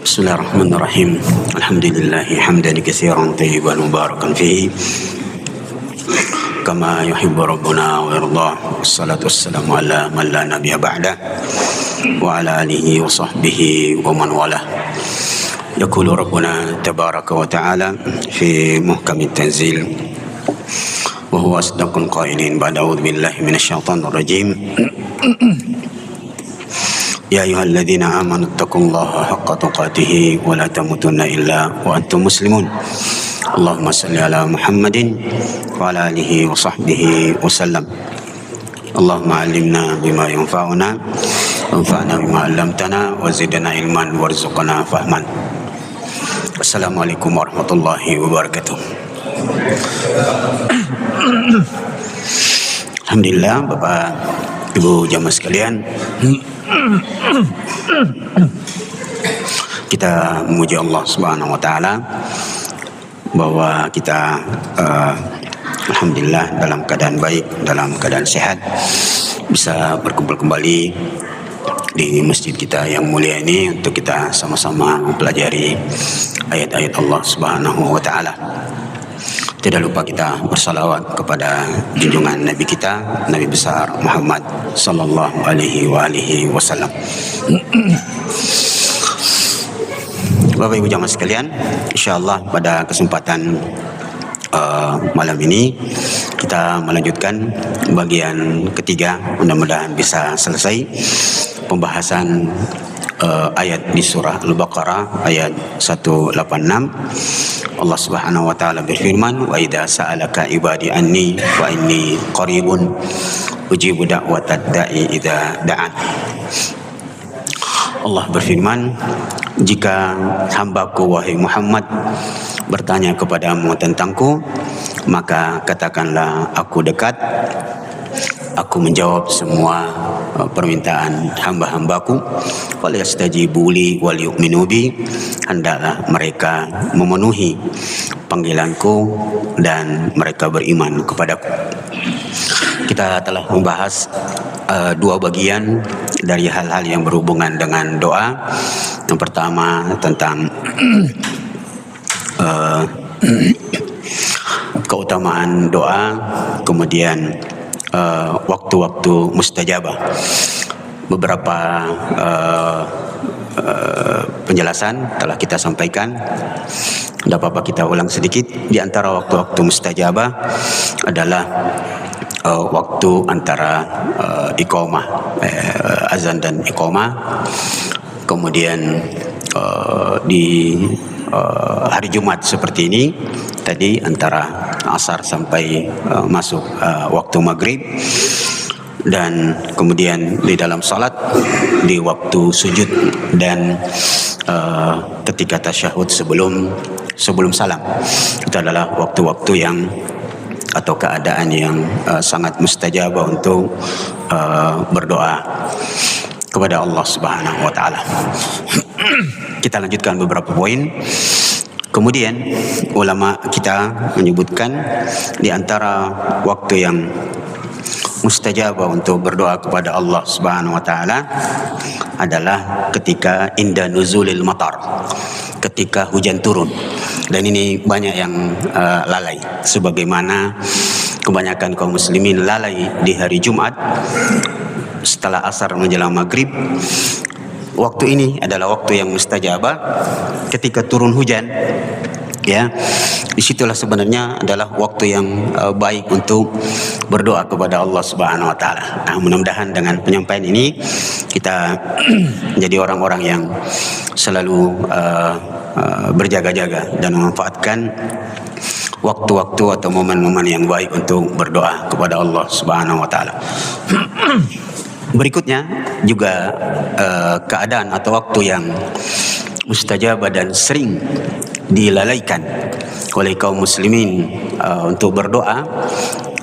Bismillahirrahmanirrahim. Alhamdulillahi hamdan katsiran tayyiban mubarakan fihi kama yuhibbu rabbuna wa yardah. Wassalatu wassalamu ala man la nabiyya ba'dah wa ala alihi wa sahbihi wa man walah. Yaqulu rabbuna tabaraka wa ta'ala fi muhkamit tanzil wa huwa asdaqul qailin ba'da a'udzu billahi minasyaitonir rajim. Ya ayyuhalladzina amanu taqullaha haqqa tuqatih wa la tamutunna illa wa antum muslimun. Allahumma salli ala Muhammadin wa ala alihi wa sahbihi wa sallam. Allahumma 'allimna bima yanfa'una wanfa'na bima 'allamtana wa zidna ilman warzuqna fahman. Assalamualaikum warahmatullahi wabarakatuh. Alhamdulillah, Bapak Ibu jamaah sekalian, kita memuji Allah Subhanahu wa taala bahwa kita alhamdulillah dalam keadaan baik, dalam keadaan sehat, bisa berkumpul kembali di masjid kita yang mulia ini untuk kita sama-sama mempelajari ayat-ayat Allah Subhanahu wa taala. Tidak lupa kita bersalawat kepada junjungan Nabi kita, Nabi besar Muhammad sallallahu alaihi wasallam. Bapak Ibu jamaah sekalian, insyaallah pada kesempatan malam ini kita melanjutkan bagian ketiga, mudah-mudahan bisa selesai pembahasan ayat di surah Al-Baqarah ayat 186. Allah Subhanahu wa taala berfirman, wa idza sa'alaka ibadi anni wa inni qaribun ujibu da'watad da'i idza da'an. Allah berfirman, jika hambaku wahai Muhammad bertanya kepadamu tentangku, maka katakanlah aku dekat, aku menjawab semua permintaan hamba-hambaku. Falyastajibu li wal yu'minu bi, hendaklah mereka memenuhi panggilanku dan mereka beriman kepadaku. Kita telah membahas dua bagian dari hal-hal yang berhubungan dengan doa. Yang pertama tentang keutamaan doa, kemudian waktu-waktu mustajabah. Beberapa penjelasan telah kita sampaikan. Tidak apa-apa kita ulang sedikit. Di antara waktu-waktu mustajabah adalah waktu antara iqamah, azan dan iqamah. Kemudian di hari Jumat seperti ini tadi antara asar sampai masuk waktu maghrib, dan kemudian di dalam salat di waktu sujud dan ketika tasyahud sebelum salam. Itu adalah waktu-waktu yang atau keadaan yang sangat mustajabah untuk berdoa kepada Allah Subhanahu wa taala. Kita lanjutkan beberapa poin. Kemudian ulama kita menyebutkan di antara waktu yang mustajabah untuk berdoa kepada Allah Subhanahu wa taala adalah ketika inda nuzulil matar, ketika hujan turun. Dan ini banyak yang lalai, sebagaimana kebanyakan kaum muslimin lalai di hari Jumat setelah asar menjelang maghrib. Waktu ini adalah waktu yang mustajabah ketika turun hujan, ya. Disitulah sebenarnya adalah waktu yang baik untuk berdoa kepada Allah Subhanahu wa taala. Nah, mudah-mudahan dengan penyampaian ini kita menjadi orang-orang yang selalu berjaga-jaga dan memanfaatkan waktu-waktu atau momen-momen yang baik untuk berdoa kepada Allah Subhanahu wa taala. Berikutnya juga keadaan atau waktu yang mustajabah dan sering dilalaikan oleh kaum muslimin untuk berdoa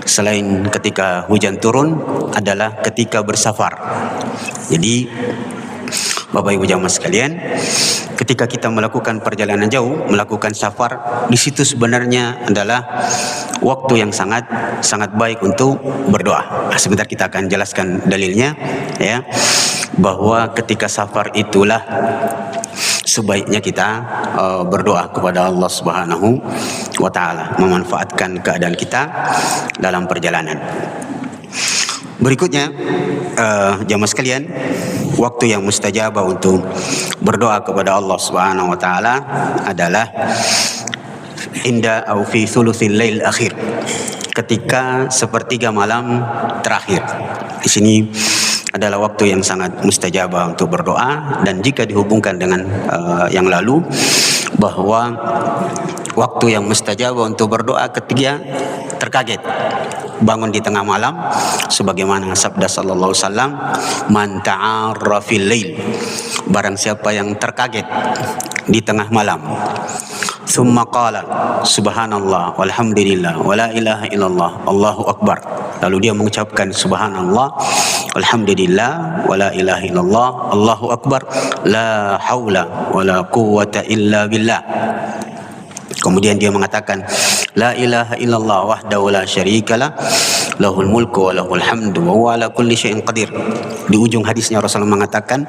selain ketika hujan turun adalah ketika bersafar. Jadi Bapak Ibu jamaah sekalian, ketika kita melakukan perjalanan jauh, melakukan safar, di situ sebenarnya adalah waktu yang sangat baik untuk berdoa. Sebentar kita akan jelaskan dalilnya, ya, bahwa ketika safar itulah sebaiknya kita berdoa kepada Allah Subhanahu wa taala, memanfaatkan keadaan kita dalam perjalanan. Berikutnya, jamaah sekalian, waktu yang mustajabah untuk berdoa kepada Allah Subhanahu wa taala adalah inda au fi thuluthil lail akhir, ketika sepertiga malam terakhir. Di sini adalah waktu yang sangat mustajabah untuk berdoa, dan jika dihubungkan dengan yang lalu, bahwa waktu yang mustajabah untuk berdoa ketika terkaget, bangun di tengah malam, sebagaimana sabda sallallahu alaihi wasallam, man ta'arra fil lail, barang siapa yang terkaget di tengah malam, thumma qala subhanallah walhamdulillah wala ilaha illallah allahu akbar, lalu dia mengucapkan subhanallah alhamdulillah wala ilaha illallah allahu akbar la haula wala quwwata illa billah. Kemudian dia mengatakan la ilaha illallah wahdahu la syarikalah lahul mulku wa lahul hamdu wa huwa ala kulli syai'in qadir. Di ujung hadisnya Rasulullah mengatakan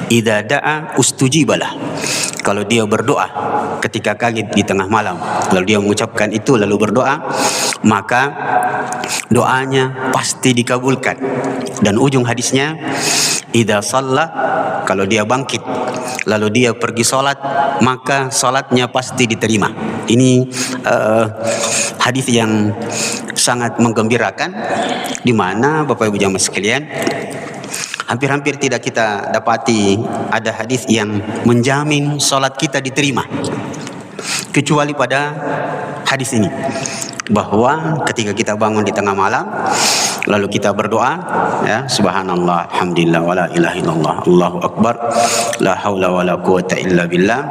idza da'a ustujibalah, kalau dia berdoa ketika kaget di tengah malam, lalu dia mengucapkan itu lalu berdoa, maka doanya pasti dikabulkan. Dan ujung hadisnya idza shalla, kalau dia bangkit lalu dia pergi salat, maka salatnya pasti diterima. Ini hadis yang sangat menggembirakan, di mana Bapak Ibu jamaah sekalian, hampir-hampir tidak kita dapati ada hadis yang menjamin salat kita diterima, kecuali pada hadis ini, bahwa ketika kita bangun di tengah malam lalu kita berdoa, ya, subhanallah alhamdulillah wala ilaha illallah allahu akbar la haula wala quwwata illa billah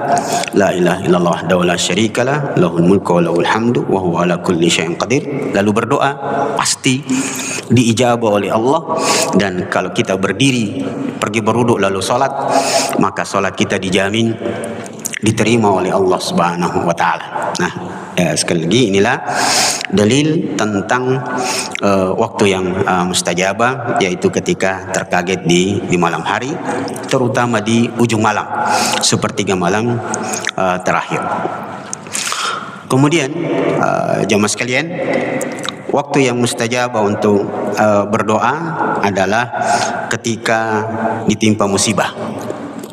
la ilaha illallah wahdahu la syarikalah lahul mulku wa lahul hamdu wa huwa ala kulli syai'in qadir, lalu berdoa pasti diijabah oleh Allah. Dan kalau kita berdiri pergi berwudu lalu salat, maka salat kita dijamin diterima oleh Allah Subhanahu wa taala. Nah, sekali lagi inilah dalil tentang waktu yang mustajabah, yaitu ketika terkaget di malam hari, terutama di ujung malam, sepertiga malam terakhir. Kemudian jamaah sekalian, waktu yang mustajabah untuk berdoa adalah ketika ditimpa musibah.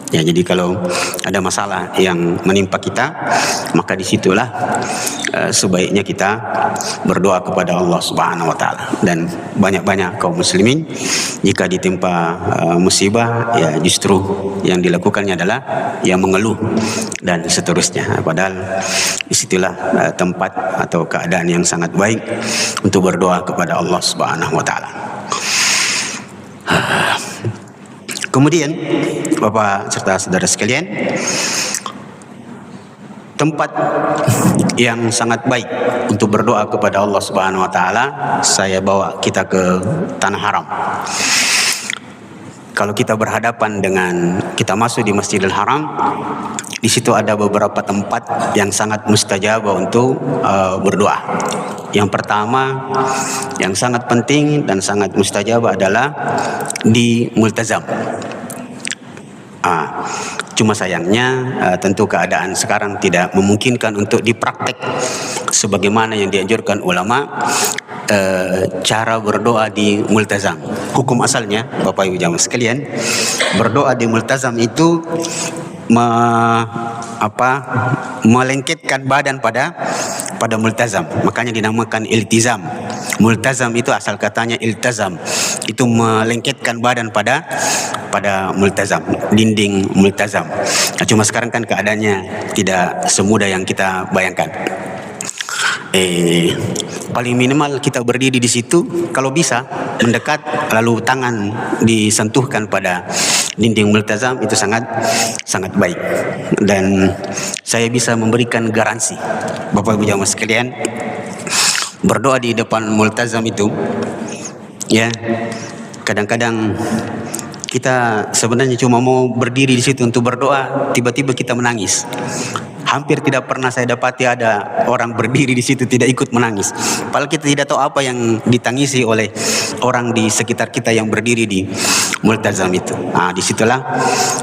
Ya, jadi kalau ada masalah yang menimpa kita, maka disitulah sebaiknya kita berdoa kepada Allah Subhanahu wa taala. Dan banyak-banyak kaum muslimin jika ditimpa musibah, ya justru yang dilakukannya adalah ya mengeluh dan seterusnya. Padahal disitulah tempat atau keadaan yang sangat baik untuk berdoa kepada Allah Subhanahu wa taala. Kemudian Bapak serta saudara sekalian, tempat yang sangat baik untuk berdoa kepada Allah Subhanahu wa taala, saya bawa kita ke tanah haram. Kalau kita berhadapan dengan, kita masuk di Masjidil Haram, di situ ada beberapa tempat yang sangat mustajabah untuk berdoa. Yang pertama, yang sangat penting dan sangat mustajabah adalah di Multazam. Cuma sayangnya tentu keadaan sekarang tidak memungkinkan untuk dipraktek sebagaimana yang dianjurkan ulama, cara berdoa di Multazam. Hukum asalnya, Bapak Ibu jamaah sekalian, berdoa di Multazam itu melengketkan badan pada multazam, makanya dinamakan iltizam. Multazam itu asal katanya iltazam, itu melengketkan badan pada multazam, dinding multazam. Nah, cuma sekarang kan keadaannya tidak semudah yang kita bayangkan. Paling minimal kita berdiri di situ, kalau bisa mendekat lalu tangan disentuhkan pada dinding multazam, itu sangat baik. Dan saya bisa memberikan garansi, Bapak Ibu jamaah sekalian, berdoa di depan multazam itu, ya, kadang-kadang kita sebenarnya cuma mau berdiri di situ untuk berdoa, tiba-tiba kita menangis. Hampir tidak pernah saya dapati ada orang berdiri di situ tidak ikut menangis. Padahal kita tidak tahu apa yang ditangisi oleh orang di sekitar kita yang berdiri di multazam itu. Disitulah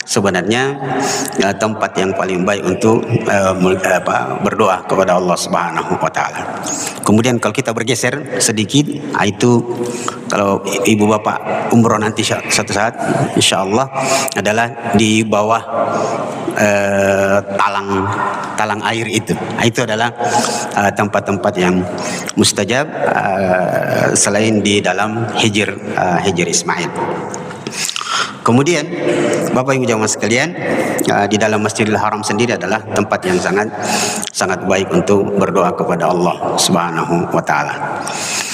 sebenarnya tempat yang paling baik untuk berdoa kepada Allah Subhanahu Wa Taala. Kemudian kalau kita bergeser sedikit, itu kalau ibu bapak umroh nanti satu saat, insya Allah adalah di bawah talang air itu. Itu adalah tempat-tempat yang mustajab selain di dalam hijr Ismail. Kemudian Bapak Ibu jamaah sekalian, di dalam Masjidil Haram sendiri adalah tempat yang sangat baik untuk berdoa kepada Allah Subhanahu Wa Taala.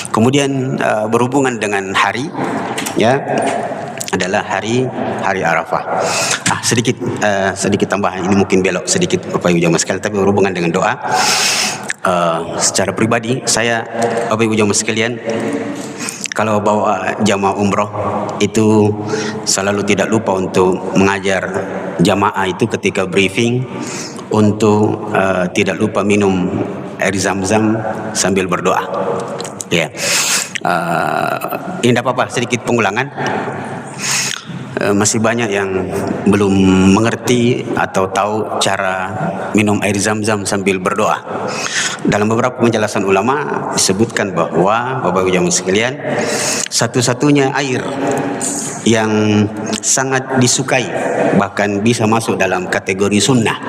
Kemudian berhubungan dengan hari, ya, adalah hari Arafah. Sedikit tambahan, ini mungkin belok sedikit Bapak Ibu jamaah sekalian, tapi berhubungan dengan doa. Secara pribadi saya, Bapak Ibu jamaah sekalian, kalau bawa jamaah umroh itu selalu tidak lupa untuk mengajar jamaah itu ketika briefing untuk tidak lupa minum air zam-zam sambil berdoa. Ya, ini tidak apa-apa, sedikit pengulangan. Masih banyak yang belum mengerti atau tahu cara minum air zam-zam sambil berdoa. Dalam beberapa penjelasan ulama disebutkan bahwa Bapak Ibu jamaah sekalian, satu-satunya air yang sangat disukai, bahkan bisa masuk dalam kategori sunnah,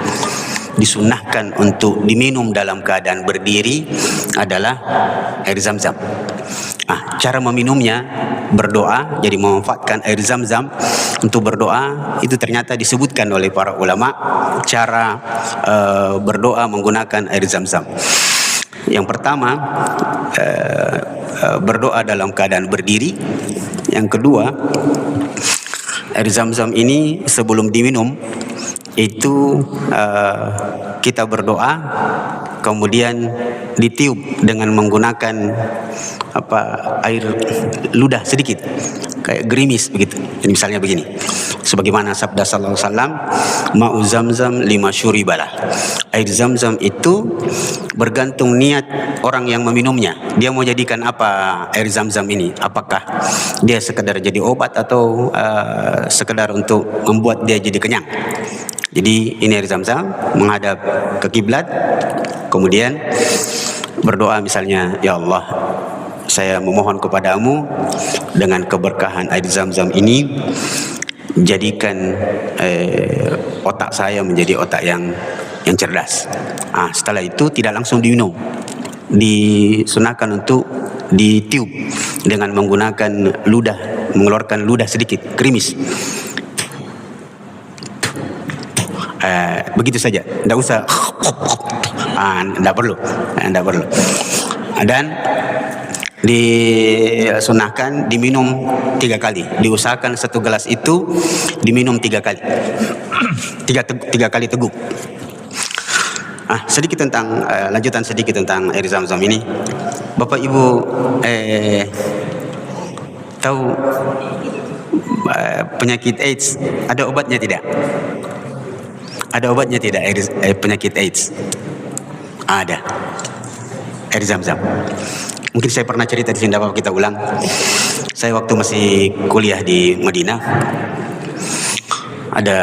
disunnahkan untuk diminum dalam keadaan berdiri, adalah air zam-zam. Cara meminumnya berdoa, jadi memanfaatkan air zam-zam untuk berdoa, itu ternyata disebutkan oleh para ulama cara berdoa menggunakan air zam-zam. Yang pertama, berdoa dalam keadaan berdiri. Yang kedua, air zam-zam ini sebelum diminum itu kita berdoa, kemudian ditiup dengan menggunakan air ludah sedikit, kayak gerimis begitu. Jadi misalnya begini, sebagaimana sabda sallallahu alaihi wasallam, ma'u zamzam lima syuribalah. Air zam-zam itu bergantung niat orang yang meminumnya. Dia mau jadikan apa air zam-zam ini? Apakah dia sekedar jadi obat atau sekedar untuk membuat dia jadi kenyang? Jadi ini air zam-zam menghadap ke kiblat, kemudian berdoa misalnya, ya Allah, saya memohon kepadamu dengan keberkahan air zam-zam ini, jadikan otak saya menjadi otak yang cerdas. Setelah itu tidak langsung diminum, disunahkan untuk ditiup dengan menggunakan ludah, mengeluarkan ludah sedikit, gerimis. Begitu saja, tidak usah, tidak perlu. Dan disunahkan diminum 3 kali. Diusahakan 1 gelas itu diminum 3 kali, 3 kali teguk. Sedikit tentang lanjutan sedikit tentang air zam-zam ini. Bapak Ibu tahu penyakit AIDS ada obatnya tidak? Ada obatnya tidak penyakit AIDS? Ada. Air zam-zam. Mungkin saya pernah cerita di sini, dapat kita ulang. Saya waktu masih kuliah di Madinah, ada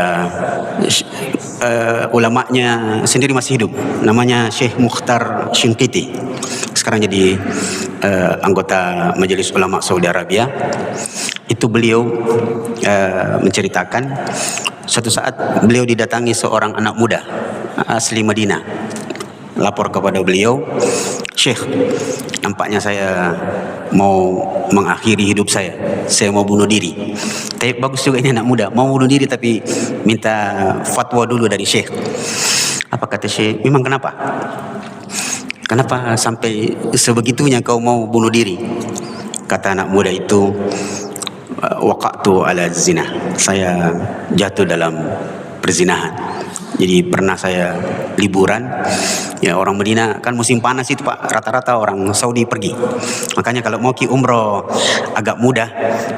ulamanya sendiri masih hidup, namanya Syekh Mukhtar Shinqiti. Sekarang jadi anggota Majelis Ulama Saudi Arabia. Itu beliau menceritakan suatu saat beliau didatangi seorang anak muda asli Madinah, lapor kepada beliau, Syekh, nampaknya saya mau mengakhiri hidup saya mau bunuh diri. Tapi bagus juga ini anak muda, mau bunuh diri tapi minta fatwa dulu dari Syekh. Apa kata Syekh? Memang kenapa? Kenapa sampai sebegitunya kau mau bunuh diri? Kata anak muda itu, waqa'tu ala zina, saya jatuh dalam perzinahan. Jadi pernah saya liburan, ya orang Medina kan musim panas itu Pak, rata-rata orang Saudi pergi. Makanya kalau mau ki umroh agak mudah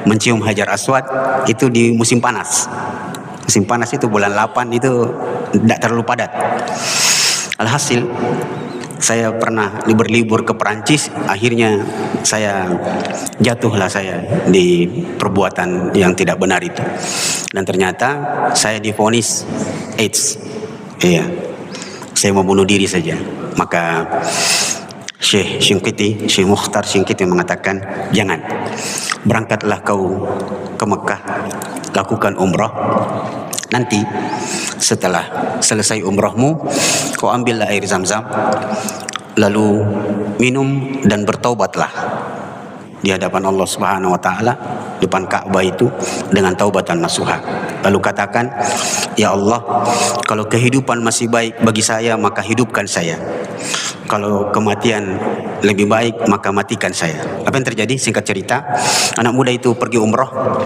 mencium Hajar Aswad itu di musim panas. Musim panas itu bulan 8 itu tidak terlalu padat. Alhasil saya pernah berlibur ke Perancis, akhirnya jatuhlah saya di perbuatan yang tidak benar itu. Dan ternyata saya divonis AIDS. Iya. Saya mau bunuh diri saja. Maka Syekh Mukhtar Syinqiti mengatakan, jangan. Berangkatlah kau ke Mekah, lakukan umrah. Nanti setelah selesai umrahmu, kau ambillah air Zam-Zam, lalu minum dan bertaubatlah di hadapan Allah Subhanahu wa taala, depan Ka'bah itu dengan taubatan nasuha. Lalu katakan, ya Allah, kalau kehidupan masih baik bagi saya maka hidupkan saya. Kalau kematian lebih baik maka matikan saya. Apa yang terjadi? Singkat cerita, anak muda itu pergi umroh,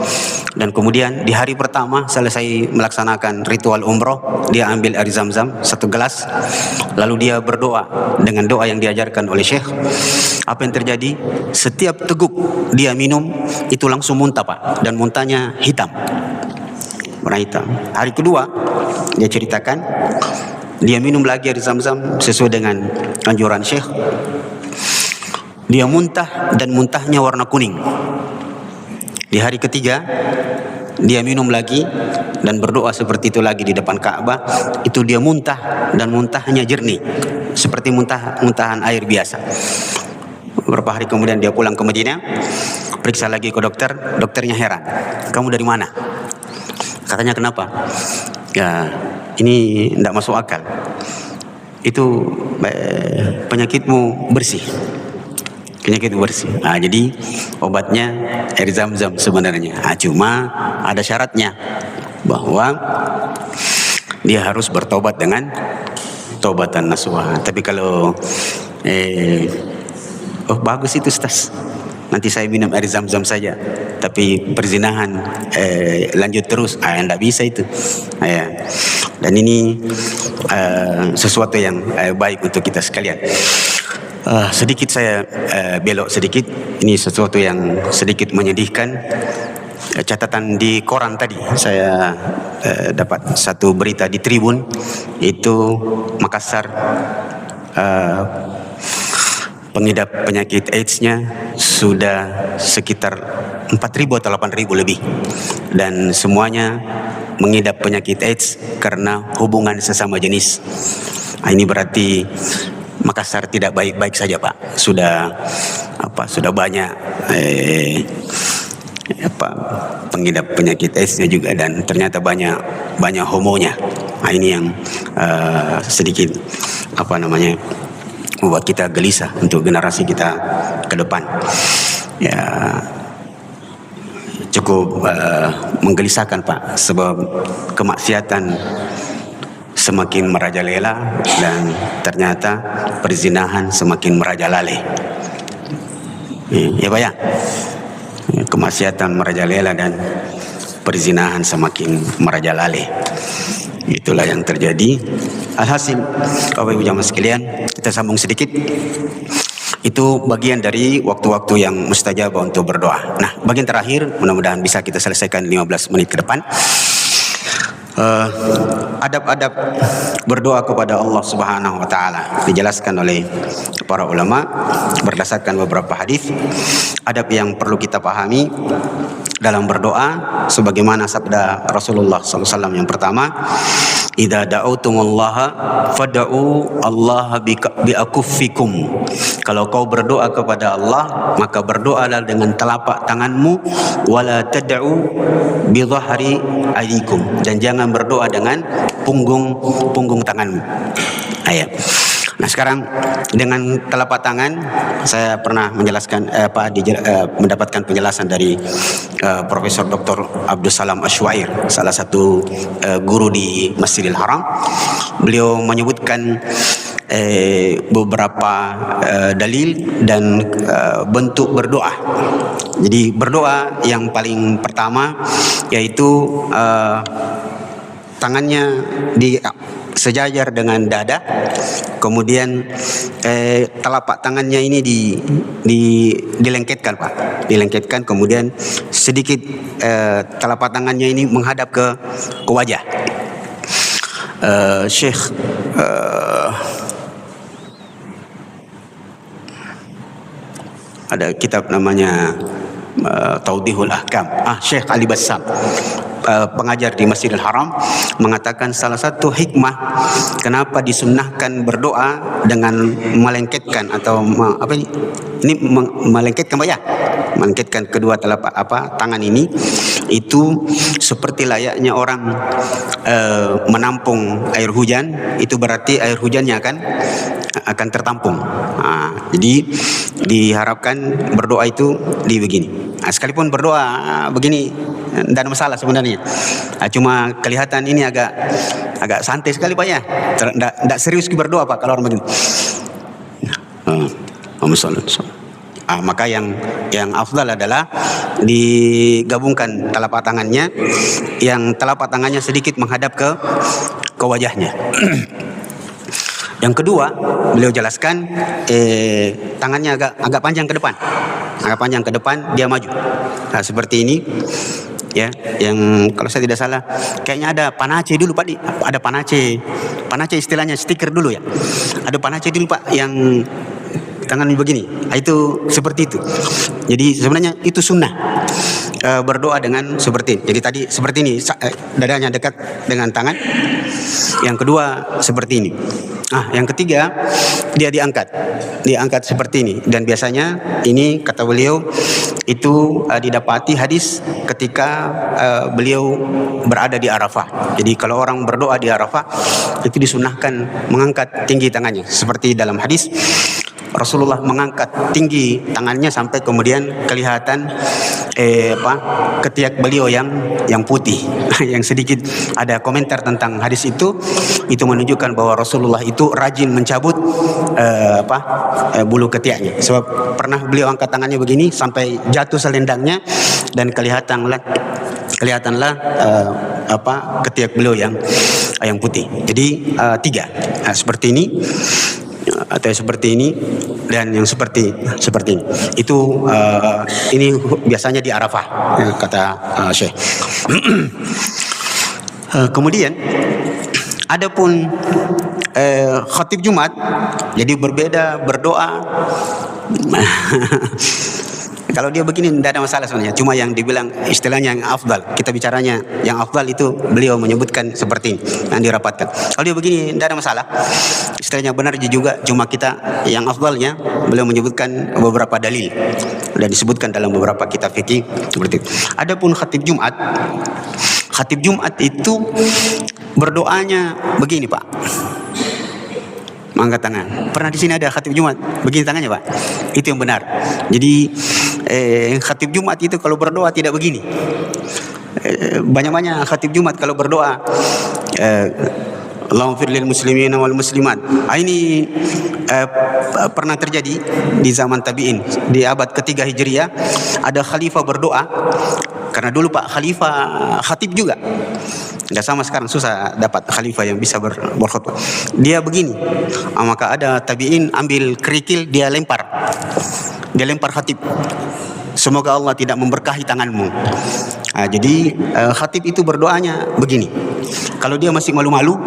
dan kemudian di hari pertama selesai melaksanakan ritual umroh, dia ambil air Zam-Zam 1 gelas, lalu dia berdoa dengan doa yang diajarkan oleh Syekh. Apa yang terjadi? Setiap teguk dia minum itu langsung muntah Pak, dan muntahnya hitam, warna hitam. Hari kedua dia ceritakan, dia minum lagi air Zam-Zam sesuai dengan anjuran Syekh. Dia muntah dan muntahnya warna kuning. Di hari ketiga dia minum lagi dan berdoa seperti itu lagi di depan Ka'bah. Itu dia muntah dan muntahnya jernih seperti muntahan air biasa. Beberapa hari kemudian dia pulang ke Madinah, periksa lagi ke dokter. Dokternya heran, kamu dari mana? Katanya, kenapa? Ya, ini tidak masuk akal. Itu penyakitmu bersih. Penyakit bersih. Nah, jadi obatnya air Zam-Zam sebenarnya. Nah, cuma ada syaratnya, bahwa dia harus bertobat dengan taubatan nasuha. Tapi kalau oh bagus itu Ustaz, nanti saya minum air Zam-Zam saja, tapi perzinahan lanjut terus, tidak bisa itu. Dan ini sesuatu yang baik untuk kita sekalian. Sedikit saya belok sedikit, ini sesuatu yang sedikit menyedihkan. Catatan di koran tadi, saya dapat satu berita di Tribun, itu Makassar pengidap penyakit AIDS-nya sudah sekitar 4.000 atau 8.000 lebih, dan semuanya mengidap penyakit AIDS karena hubungan sesama jenis. Ini berarti Makassar tidak baik-baik saja Pak. Sudah banyak pengidap penyakit AIDS-nya juga, dan ternyata banyak homonya. Ini yang sedikit membuat kita gelisah untuk generasi kita ke depan. Ya, cukup menggelisahkan Pak, sebab kemaksiatan semakin merajalela dan ternyata perzinahan semakin merajalela. Ya Pak ya, kemaksiatan merajalela dan perzinahan semakin merajalela. Itulah yang terjadi. Alhasil, Bapak Ibu jamaah sekalian, kita sambung sedikit. Itu bagian dari waktu-waktu yang mustajabah untuk berdoa. Nah, bagian terakhir mudah-mudahan bisa kita selesaikan 15 menit ke depan. Adab-adab berdoa kepada Allah Subhanahu wa taala dijelaskan oleh para ulama berdasarkan beberapa hadis. Adab yang perlu kita pahami dalam berdoa sebagaimana sabda Rasulullah SAW yang pertama, idza da'utumullaha fad'u Allah biakuffikum. Kalau kau berdoa kepada Allah, maka berdoalah dengan telapak tanganmu, wala tad'u bi dhahri aydikum, dan jangan berdoa dengan punggung tanganmu. Nah, sekarang dengan telapak tangan, saya pernah menjelaskan mendapatkan penjelasan dari Profesor Dr. Abdul Salam Asywair, salah satu guru di Masjidil Haram. Beliau menyebutkan beberapa dalil dan bentuk berdoa. Jadi berdoa yang paling pertama yaitu tangannya sejajar dengan dada, kemudian telapak tangannya ini dilengketkan Pak, dilengketkan, kemudian sedikit telapak tangannya ini menghadap ke wajah. Syekh ada kitab namanya Taudihul Ahkam, Syekh Ali Bassam, pengajar di Masjidil Haram, mengatakan salah satu hikmah kenapa disunnahkan berdoa dengan melengketkan atau melengketkan Pak ya, melengketkan kedua telapak tangan ini, itu seperti layaknya orang menampung air hujan, itu berarti air hujannya akan tertampung. Jadi diharapkan berdoa itu begini. Sekalipun berdoa begini tidak ada masalah sebenarnya. Cuma kelihatan ini agak santai sekali Pak ya. Tidak serius berdoa Pak kalau orang begini. Maka yang afdal adalah digabungkan telapak tangannya, yang telapak tangannya sedikit menghadap ke wajahnya. Yang kedua, beliau jelaskan tangannya agak panjang ke depan. Agak panjang ke depan, dia maju. Nah, seperti ini. Ya, yang kalau saya tidak salah kayaknya ada panace dulu Pak, ada panace istilahnya stiker dulu ya. Ada panace dulu Pak yang tangan begini. Itu seperti itu. Jadi sebenarnya itu sunnah. Berdoa dengan seperti ini. Jadi tadi seperti ini, dadanya dekat dengan tangan. Yang kedua seperti ini. Yang ketiga dia diangkat seperti ini, dan biasanya ini kata beliau itu didapati hadis ketika beliau berada di Arafah. Jadi kalau orang berdoa di Arafah itu disunahkan mengangkat tinggi tangannya, seperti dalam hadis Rasulullah mengangkat tinggi tangannya sampai kemudian kelihatan ketiak beliau yang putih. Yang sedikit ada komentar tentang hadis itu menunjukkan bahwa Rasulullah itu rajin mencabut bulu ketiaknya. Sebab pernah beliau angkat tangannya begini sampai jatuh selendangnya dan kelihatanlah ketiak beliau yang putih. Jadi tiga seperti ini, atau seperti ini, dan yang seperti ini. Itu ini biasanya di Arafah, kata Syekh. Kemudian adapun khatib Jumat, jadi berbeda berdoa. Kalau dia begini tidak ada masalah sebenarnya. Cuma yang dibilang istilahnya yang afdal. Kita bicaranya yang afdal itu beliau menyebutkan seperti ini, yang dirapatkan. Kalau dia begini tidak ada masalah. Istilahnya benar juga. Cuma kita yang afdalnya beliau menyebutkan beberapa dalil dan disebutkan dalam beberapa kitab fikih seperti itu. Adapun khatib Jumat itu berdoanya begini Pak. Mengangkat tangan. Pernah di sini ada khatib Jumat begini tangannya Pak? Itu yang benar. Jadi khatib Jumat itu kalau berdoa tidak begini. Banyak-banyak khatib Jumat kalau berdoa Allahumma fir lil muslimin wal muslimat. Ini pernah terjadi di zaman tabi'in, di abad ketiga Hijriah. Ada khalifah berdoa, karena dulu Pak khalifah khatib juga. Tidak sama sekarang, susah dapat khalifah yang bisa berkhutbah. Dia begini, maka ada tabi'in ambil kerikil, dia lempar khatib. Semoga Allah tidak memberkahi tanganmu. Jadi khatib itu berdoanya begini. Kalau dia masih malu-malu,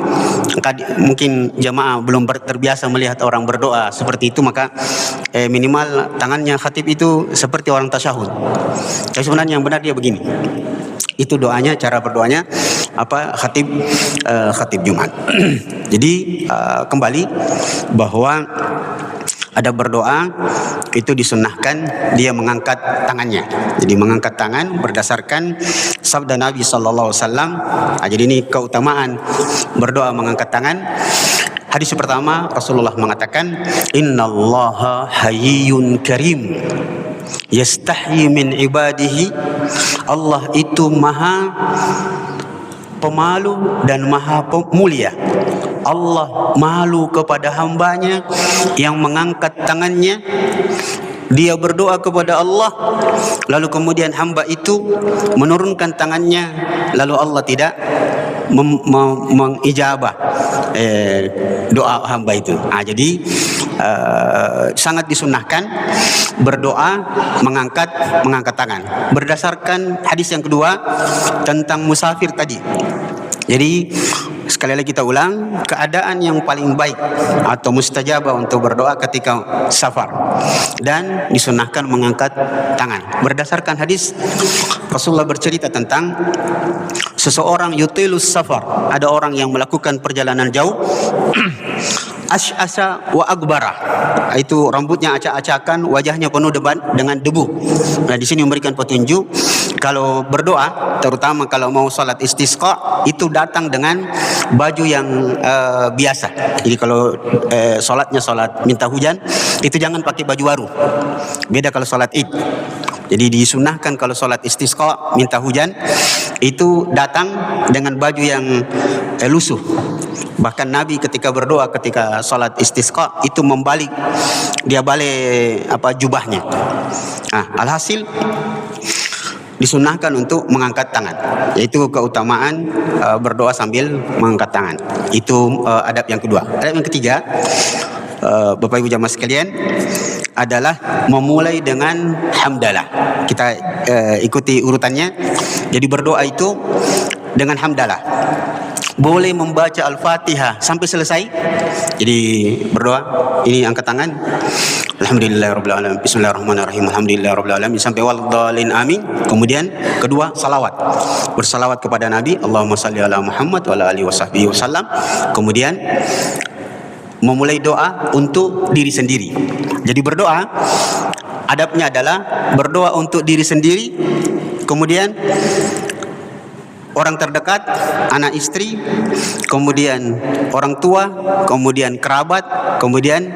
mungkin jamaah belum terbiasa melihat orang berdoa seperti itu, maka minimal tangannya khatib itu seperti orang tasyahud. Tapi sebenarnya yang benar dia begini. Itu doanya, cara berdoanya khatib Jumat. Jadi kembali bahwa ada berdoa itu disunnahkan dia mengangkat tangannya. Jadi mengangkat tangan berdasarkan sabda Nabi sallallahu alaihi wasallam. Jadi ini keutamaan berdoa mengangkat tangan. Hadis pertama Rasulullah mengatakan, "Innallaha hayyun karim. Yastahyi min ibadihi." Allah itu maha pemalu dan maha mulia. Allah malu kepada hambanya yang mengangkat tangannya, dia berdoa kepada Allah, lalu kemudian hamba itu menurunkan tangannya, lalu Allah tidak mengijabah doa hamba itu. Jadi sangat disunahkan berdoa mengangkat tangan berdasarkan hadis yang kedua tentang musafir tadi. Jadi sekali lagi kita ulang, keadaan yang paling baik atau mustajabah untuk berdoa ketika safar, dan disunahkan mengangkat tangan berdasarkan hadis Rasulullah bercerita tentang seseorang yutilus safar, ada orang yang melakukan perjalanan jauh asy'asa wa agbara, itu rambutnya acak-acakan, wajahnya penuh dengan debu. Nah, di sini memberikan petunjuk kalau berdoa, terutama kalau mau salat istisqa, itu datang dengan baju yang biasa. Jadi kalau salatnya salat minta hujan, itu jangan pakai baju baru. Beda kalau salat Id. Jadi disunahkan kalau salat istisqa minta hujan itu datang dengan baju yang lusuh. Bahkan Nabi ketika berdoa ketika salat istisqa itu dia balik jubahnya. Nah, alhasil disunahkan untuk mengangkat tangan, yaitu keutamaan berdoa sambil mengangkat tangan. Itu adab yang kedua. Adab yang ketiga, Bapak Ibu jamaah sekalian, adalah memulai dengan hamdalah. Kita ikuti urutannya. Jadi berdoa itu dengan hamdalah. Boleh membaca Al-Fatihah sampai selesai. Jadi berdoa, ini angkat tangan. Alhamdulillahirabbil alamin. Bismillahirrahmanirrahim. Alhamdulillahirabbil alamin sampai waladhdallin amin. Kemudian kedua, salawat. Bersalawat kepada Nabi, Allahumma shalli ala Muhammad wa ala alihi washabbihi wasallam. Kemudian memulai doa untuk diri sendiri. Jadi berdoa adabnya adalah berdoa untuk diri sendiri, kemudian orang terdekat, anak istri, kemudian orang tua, kemudian kerabat, kemudian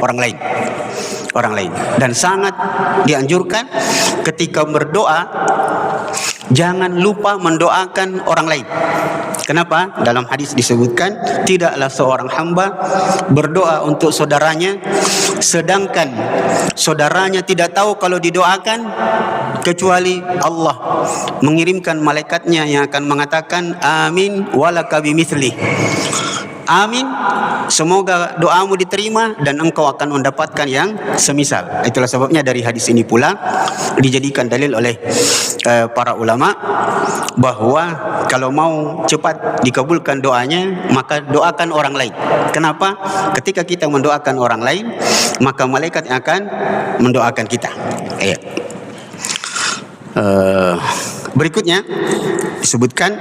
orang lain. Dan sangat dianjurkan ketika berdoa jangan lupa mendoakan orang lain. Kenapa? Dalam hadis disebutkan tidaklah seorang hamba berdoa untuk saudaranya sedangkan saudaranya tidak tahu kalau didoakan, kecuali Allah mengirimkan malaikatnya yang akan mengatakan amin walaka bimithli. Amin, semoga doamu diterima dan engkau akan mendapatkan yang semisal. Itulah sebabnya dari hadis ini pula dijadikan dalil oleh para ulama bahwa kalau mau cepat dikabulkan doanya, maka doakan orang lain. Kenapa? Ketika kita mendoakan orang lain, maka malaikat akan mendoakan kita. Berikutnya disebutkan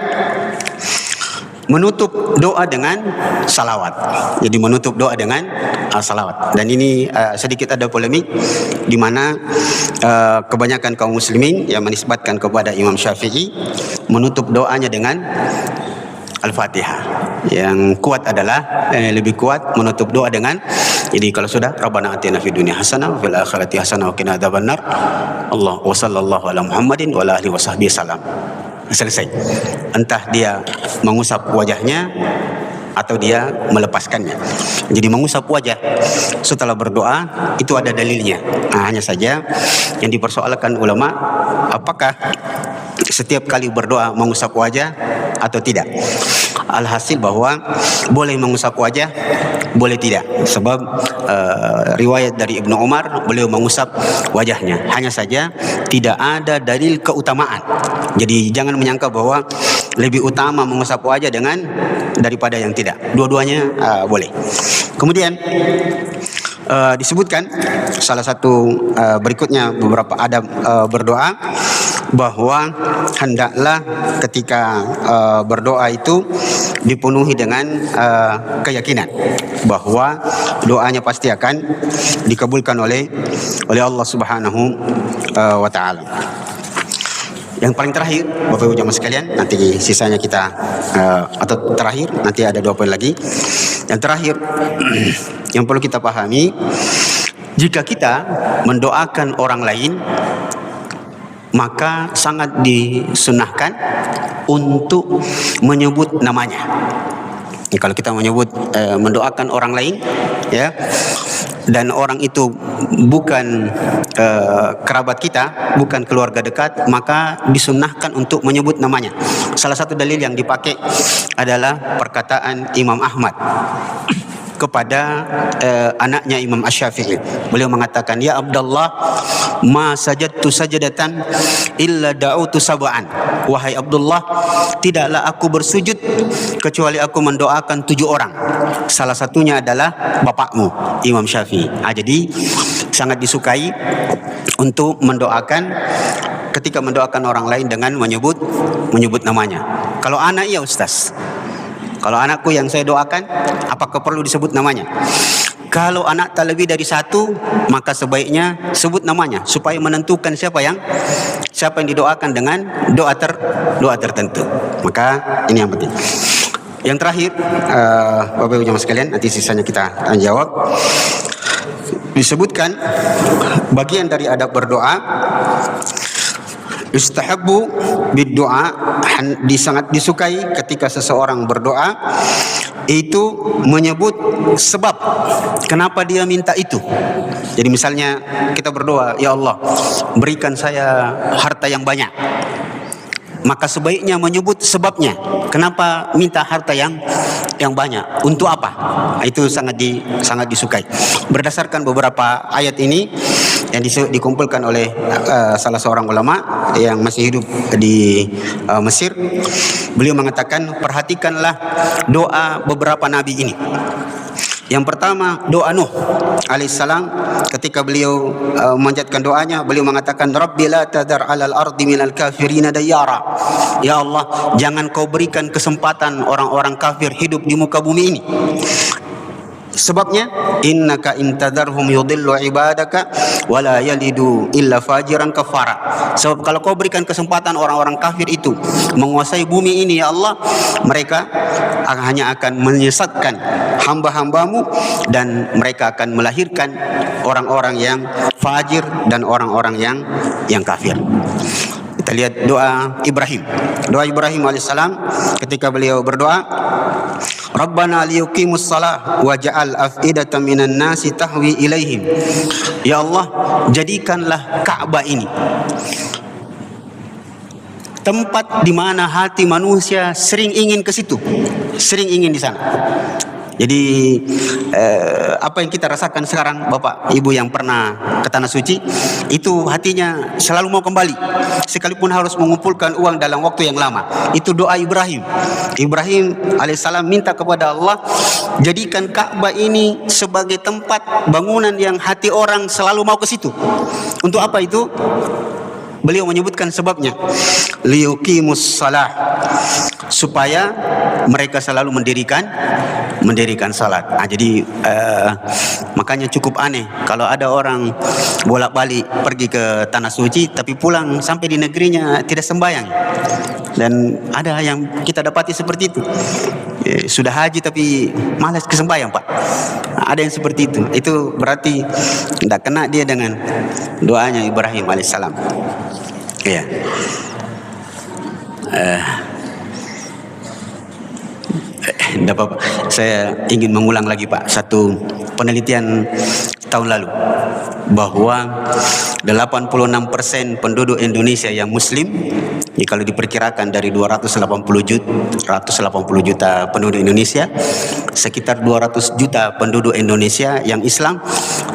menutup doa dengan salawat. Jadi menutup doa dengan salawat. Dan ini sedikit ada polemik di mana kebanyakan kaum muslimin yang menisbatkan kepada Imam Syafi'i menutup doanya dengan Al-Fatihah. Yang kuat adalah lebih kuat menutup doa dengan, jadi kalau sudah Rabbana atina fid dunya hasanah wa fil akhirati hasanah wa qina adzabannar. Allah wa sallallahu ala Muhammadin wa ala alihi washabbihi salam. Selesai. Entah dia mengusap wajahnya atau dia melepaskannya. Jadi mengusap wajah setelah berdoa itu ada dalilnya. Hanya saja yang dipersoalkan ulama, apakah setiap kali berdoa mengusap wajah atau tidak. Alhasil bahwa boleh mengusap wajah, boleh tidak. Sebab riwayat dari Ibnu Umar, beliau mengusap wajahnya. Hanya saja tidak ada dalil keutamaan. Jadi jangan menyangka bahwa lebih utama mengusap wajah daripada yang tidak. Dua-duanya boleh. Kemudian disebutkan salah satu berikutnya beberapa adab berdoa, bahwa hendaklah ketika berdoa itu dipenuhi dengan keyakinan bahwa doanya pasti akan dikabulkan oleh Allah Subhanahu wa taala. Yang paling terakhir, Bapak Ibu jamaah sekalian, nanti sisanya kita atau terakhir nanti ada 2 poin lagi. Yang terakhir yang perlu kita pahami, jika kita mendoakan orang lain, maka sangat disunahkan untuk menyebut namanya. Kalau kita mendoakan orang lain, ya, dan orang itu bukan kerabat kita, bukan keluarga dekat, maka disunnahkan untuk menyebut namanya. Salah satu dalil yang dipakai adalah perkataan Imam Ahmad kepada anaknya Imam Asy-Syafi'i. Beliau mengatakan, "Ya Abdullah, ma sajadtu sajadatan illa da'utu sab'an." Wahai Abdullah, tidaklah aku bersujud kecuali aku mendoakan 7 orang. Salah satunya adalah bapakmu, Imam Syafi'i. Jadi sangat disukai untuk mendoakan, ketika mendoakan orang lain dengan menyebut namanya. Kalau anak, ya Ustaz. Kalau anakku yang saya doakan, apakah perlu disebut namanya? Kalau anak tak lebih dari 1, maka sebaiknya sebut namanya supaya menentukan siapa yang didoakan dengan doa tertentu. Maka ini yang penting. Yang terakhir, Bapak Ibu jemaah sekalian, nanti sisanya kita jawab. Disebutkan bagian dari adab berdoa, Yustahabbu bid-du'a, sangat disukai ketika seseorang berdoa itu menyebut sebab kenapa dia minta itu. Jadi misalnya kita berdoa, "Ya Allah, berikan saya harta yang banyak." Maka sebaiknya menyebut sebabnya. Kenapa minta harta yang banyak? Untuk apa? Itu sangat disukai. Berdasarkan beberapa ayat ini yang dikumpulkan oleh salah seorang ulama yang masih hidup di Mesir, beliau mengatakan, perhatikanlah doa beberapa nabi ini. Yang pertama, doa Nuh alaihissalam, ketika beliau memanjatkan doanya, beliau mengatakan, "Rabbi la tadar 'alal ardi minal kafirina dayyara." Ya Allah, jangan kau berikan kesempatan orang-orang kafir hidup di muka bumi ini. Sebabnya, innaka intadarhum yudillu ibadaka wala yalidu illa fajiran kafara. Sebab kalau kau berikan kesempatan orang-orang kafir itu menguasai bumi ini, ya Allah, mereka hanya akan menyesatkan hamba-hambamu dan mereka akan melahirkan orang-orang yang fajir dan orang-orang yang kafir. Kita lihat doa Ibrahim. Doa Ibrahim alaihissalam ketika beliau berdoa, "Rabbana liyuqimus shalah waj'al af'idatan minan nasi tahwi ilaihim." Ya Allah, jadikanlah Ka'bah ini tempat di mana hati manusia sering ingin ke situ, sering ingin di sana. Jadi apa yang kita rasakan sekarang, Bapak Ibu yang pernah ke Tanah Suci, itu hatinya selalu mau kembali, sekalipun harus mengumpulkan uang dalam waktu yang lama. Itu doa Ibrahim. Ibrahim alaihissalam minta kepada Allah, jadikan Ka'bah ini sebagai tempat bangunan yang hati orang selalu mau ke situ. Untuk apa itu? Beliau menyebutkan sebabnya, liyuqimus shalah, supaya mereka selalu mendirikan salat. Jadi makanya cukup aneh kalau ada orang bolak-balik pergi ke Tanah Suci tapi pulang sampai di negerinya tidak sembahyang. Dan ada yang kita dapati seperti itu. Sudah haji tapi malas kesembahyang, Pak. Ada yang seperti itu. Itu berarti tidak kena dia dengan doanya Ibrahim alaihissalam. Iya. Tidak apa-apa. Saya ingin mengulang lagi, Pak, satu penelitian tahun lalu bahwa 86% penduduk Indonesia yang Muslim, ya, kalau diperkirakan dari 280 juta penduduk Indonesia, sekitar 200 juta penduduk Indonesia yang Islam,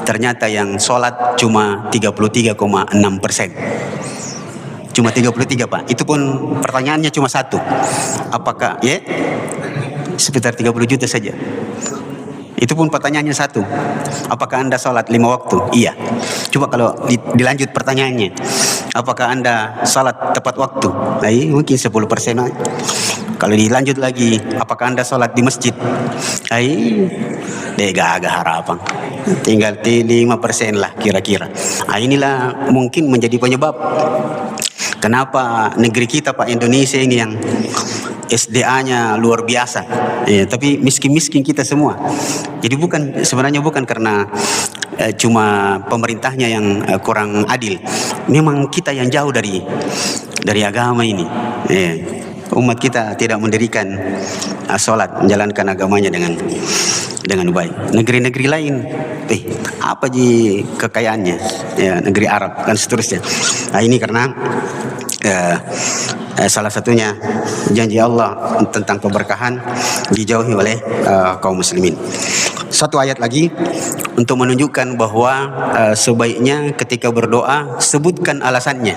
ternyata yang sholat cuma 33,6%. Cuma 33, Pak. Itu pun pertanyaannya cuma satu. Apakah, ya, sekitar 30 juta saja. Itu pun pertanyaannya satu. Apakah Anda sholat 5 waktu? Iya. Coba kalau dilanjut pertanyaannya, apakah Anda sholat tepat waktu? Nah, mungkin 10%. Kalau dilanjut lagi, apakah Anda sholat di masjid? Agak harapan. Tinggal 5% lah kira-kira. Inilah mungkin menjadi penyebab kenapa negeri kita, Pak, Indonesia ini yang SDA-nya luar biasa, tapi miskin-miskin kita semua. Jadi sebenarnya bukan karena cuma pemerintahnya yang kurang adil. Memang kita yang jauh dari agama ini. umat kita tidak mendirikan sholat, menjalankan agamanya dengan baik. Negeri-negeri lain, apa ji kekayaannya? Ya, negeri Arab dan seterusnya. Nah, ini karena salah satunya janji Allah tentang keberkahan dijauhi oleh kaum muslimin. Satu ayat lagi untuk menunjukkan bahwa sebaiknya ketika berdoa sebutkan alasannya.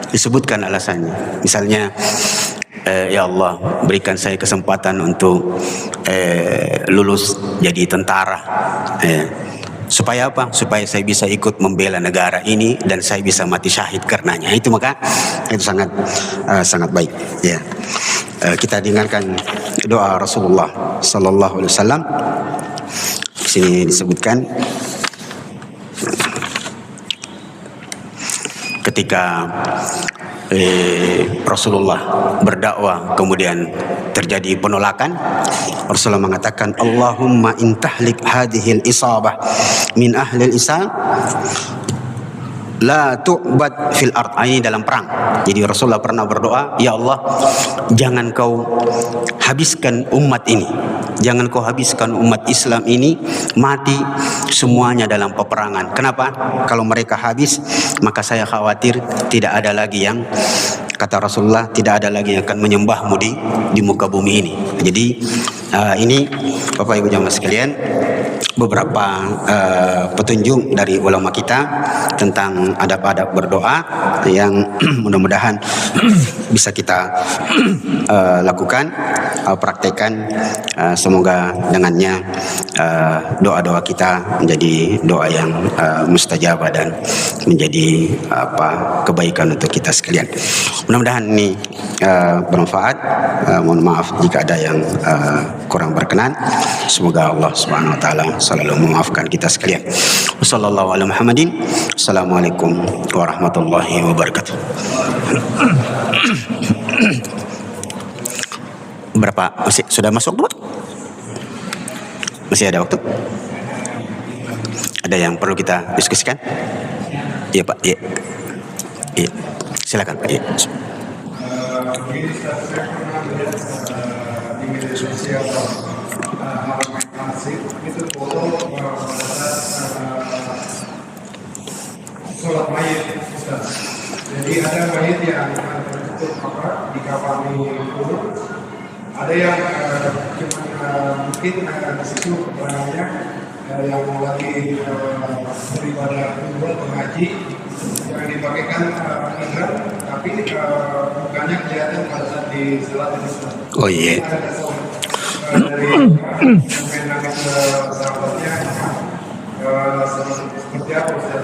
Disebutkan alasannya. Misalnya, ya Allah, berikan saya kesempatan untuk lulus jadi tentara. Supaya apa? Supaya saya bisa ikut membela negara ini dan saya bisa mati syahid karenanya. Itu sangat baik. Ya. Kita dengarkan doa Rasulullah sallallahu alaihi wasallam. Di sini disebutkan ketika Rasulullah berdakwah kemudian terjadi penolakan, Rasulullah mengatakan, Allahumma intahlik hadhil isabah min ahlil Islam la tu'bad fil ard. Ini dalam perang. Jadi Rasulullah pernah berdoa, ya Allah, jangan kau habiskan umat ini, jangan kau habiskan umat Islam ini mati semuanya dalam peperangan. Kenapa? Kalau mereka habis, maka saya khawatir tidak ada lagi yang, kata Rasulullah, tidak ada lagi yang akan menyembahmu di muka bumi ini. Jadi ini Bapak Ibu jamaah sekalian, beberapa petunjuk dari ulama kita tentang adab-adab berdoa yang mudah-mudahan bisa kita lakukan, praktekkan. Semoga dengannya doa-doa kita menjadi doa yang mustajabah dan menjadi kebaikan untuk kita sekalian. Mudah-mudahan ini bermanfaat. Mohon maaf jika ada yang kurang berkenan. Semoga Allah Subhanahu wa taala selalu memaafkan kita sekalian. Wassallallahu ala Muhammadin. Assalamualaikum warahmatullahi wabarakatuh. Berapa? Sudah masuk waktu? Masih ada waktu? Ada yang perlu kita diskusikan? Iya Pak. Iya. Iya. Silakan Pak. Iya. Begini, saya pernah melihat di media sosial halaman masjid itu foto sholat mayit, Ustaz. Jadi ada mayit yang tertutup dikafani full, ada yang mungkin di situ keterangannya yang lagi beribadah umroh mengaji, yang dipakaikan ihram, tapi mukanya kelihatan pada saat di salat itu. Oh iya. Dari menangis sahabatnya seperti apa, Ustaz?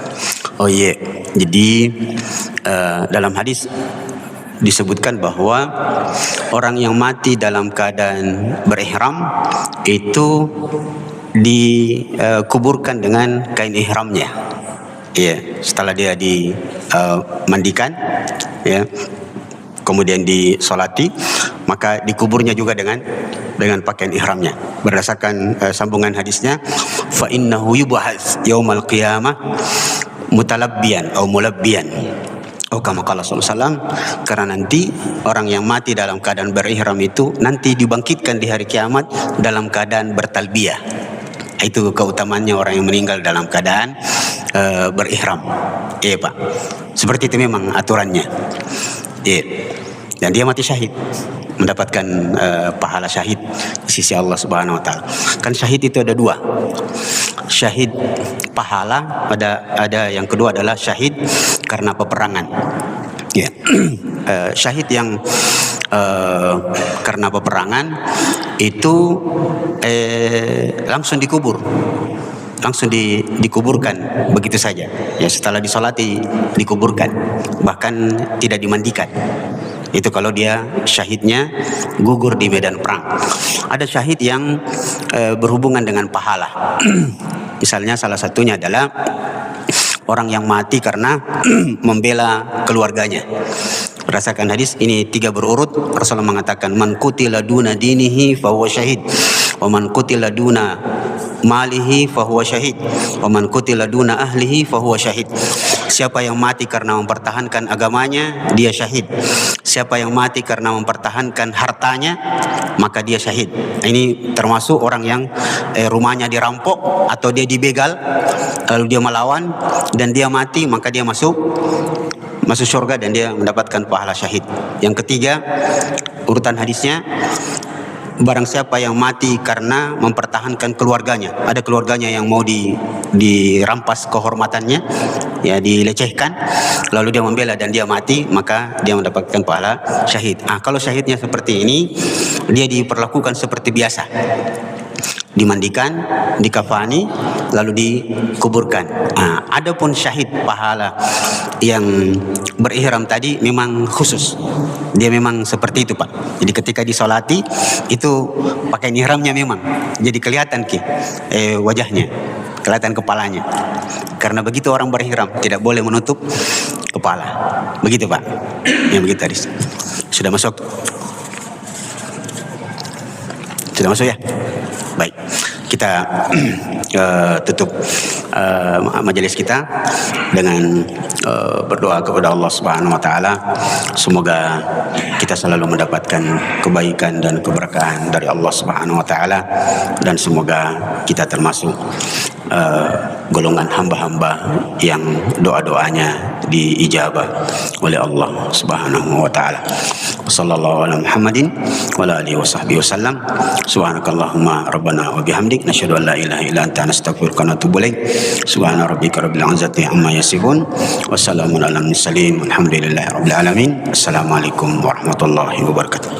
Oh iya. Jadi dalam hadis disebutkan bahwa orang yang mati dalam keadaan berihram itu dikuburkan dengan kain ihramnya. Ya, setelah dia dimandikan, ya, kemudian disolati, maka dikuburnya juga dengan pakaian ihramnya. Berdasarkan sambungan hadisnya, fa innahu yub'ats yaumal qiyamah mutalabbiyan atau mulabbiyan. Oh, kama qala sallallahu alaihi wasallam, karena nanti orang yang mati dalam keadaan berihram itu nanti dibangkitkan di hari kiamat dalam keadaan bertalbiyah. Itu keutamaannya orang yang meninggal dalam keadaan berihram. Iya Pak. Seperti itu memang aturannya. Iya. Dan dia mati syahid, mendapatkan pahala syahid di sisi Allah Subhanahu wa taala. Kan syahid itu ada dua. Syahid pahala, ada yang kedua adalah syahid karena peperangan. Ya. Syahid yang karena peperangan itu langsung dikubur, langsung dikuburkan begitu saja. Ya, setelah disolati dikuburkan, bahkan tidak dimandikan. Itu kalau dia syahidnya gugur di medan perang. Ada syahid yang berhubungan dengan pahala. Misalnya salah satunya adalah orang yang mati karena membela keluarganya. Berdasarkan hadis ini 3 berurut, Rasulullah mengatakan man qutila duna dinihi fa huwa syahid wa man qutila duna malihi fahuwa syahid wa man qutila duna ahlihi fahuwa syahid. Siapa yang mati karena mempertahankan agamanya, dia syahid. Siapa yang mati karena mempertahankan hartanya, maka dia syahid. Ini termasuk orang yang rumahnya dirampok atau dia dibegal, lalu dia melawan dan dia mati, maka dia masuk surga dan dia mendapatkan pahala syahid. Yang ketiga, urutan hadisnya, barang siapa yang mati karena mempertahankan keluarganya, ada keluarganya yang mau dirampas kehormatannya, ya dilecehkan, lalu dia membela dan dia mati, maka dia mendapatkan pahala syahid. Kalau syahidnya seperti ini, dia diperlakukan seperti biasa, dimandikan, dikafani, lalu dikuburkan. Adapun syahid pahala yang berihram tadi memang khusus, dia memang seperti itu Pak. Jadi ketika disolati itu pakai ihramnya memang, jadi kelihatan wajahnya, kelihatan kepalanya. Karena begitu orang berihram tidak boleh menutup kepala. Begitu Pak. Yang begitu tadi. Sudah masuk? Sudah masuk ya? Baik, kita tutup majelis kita dengan berdoa kepada Allah Subhanahu wa taala. Semoga kita selalu mendapatkan kebaikan dan keberkahan dari Allah Subhanahu wa taala, dan semoga kita termasuk golongan hamba-hamba yang doa-doanya diijabah oleh Allah Subhanahu wa taala. Sallallahu ala Muhammadin wa ala alihi wasahbihi wasallam. Subhanakallahumma rabbana wa bihamdik nasyhadu an la ilaha illa anta nastaghfiruka wa natubu ilaik. Subhana rabbika rabbil izzati amma yasifun wa salamun alal mursalin walhamdulillahi rabbil alamin. Assalamualaikum warahmatullahi wabarakatuh.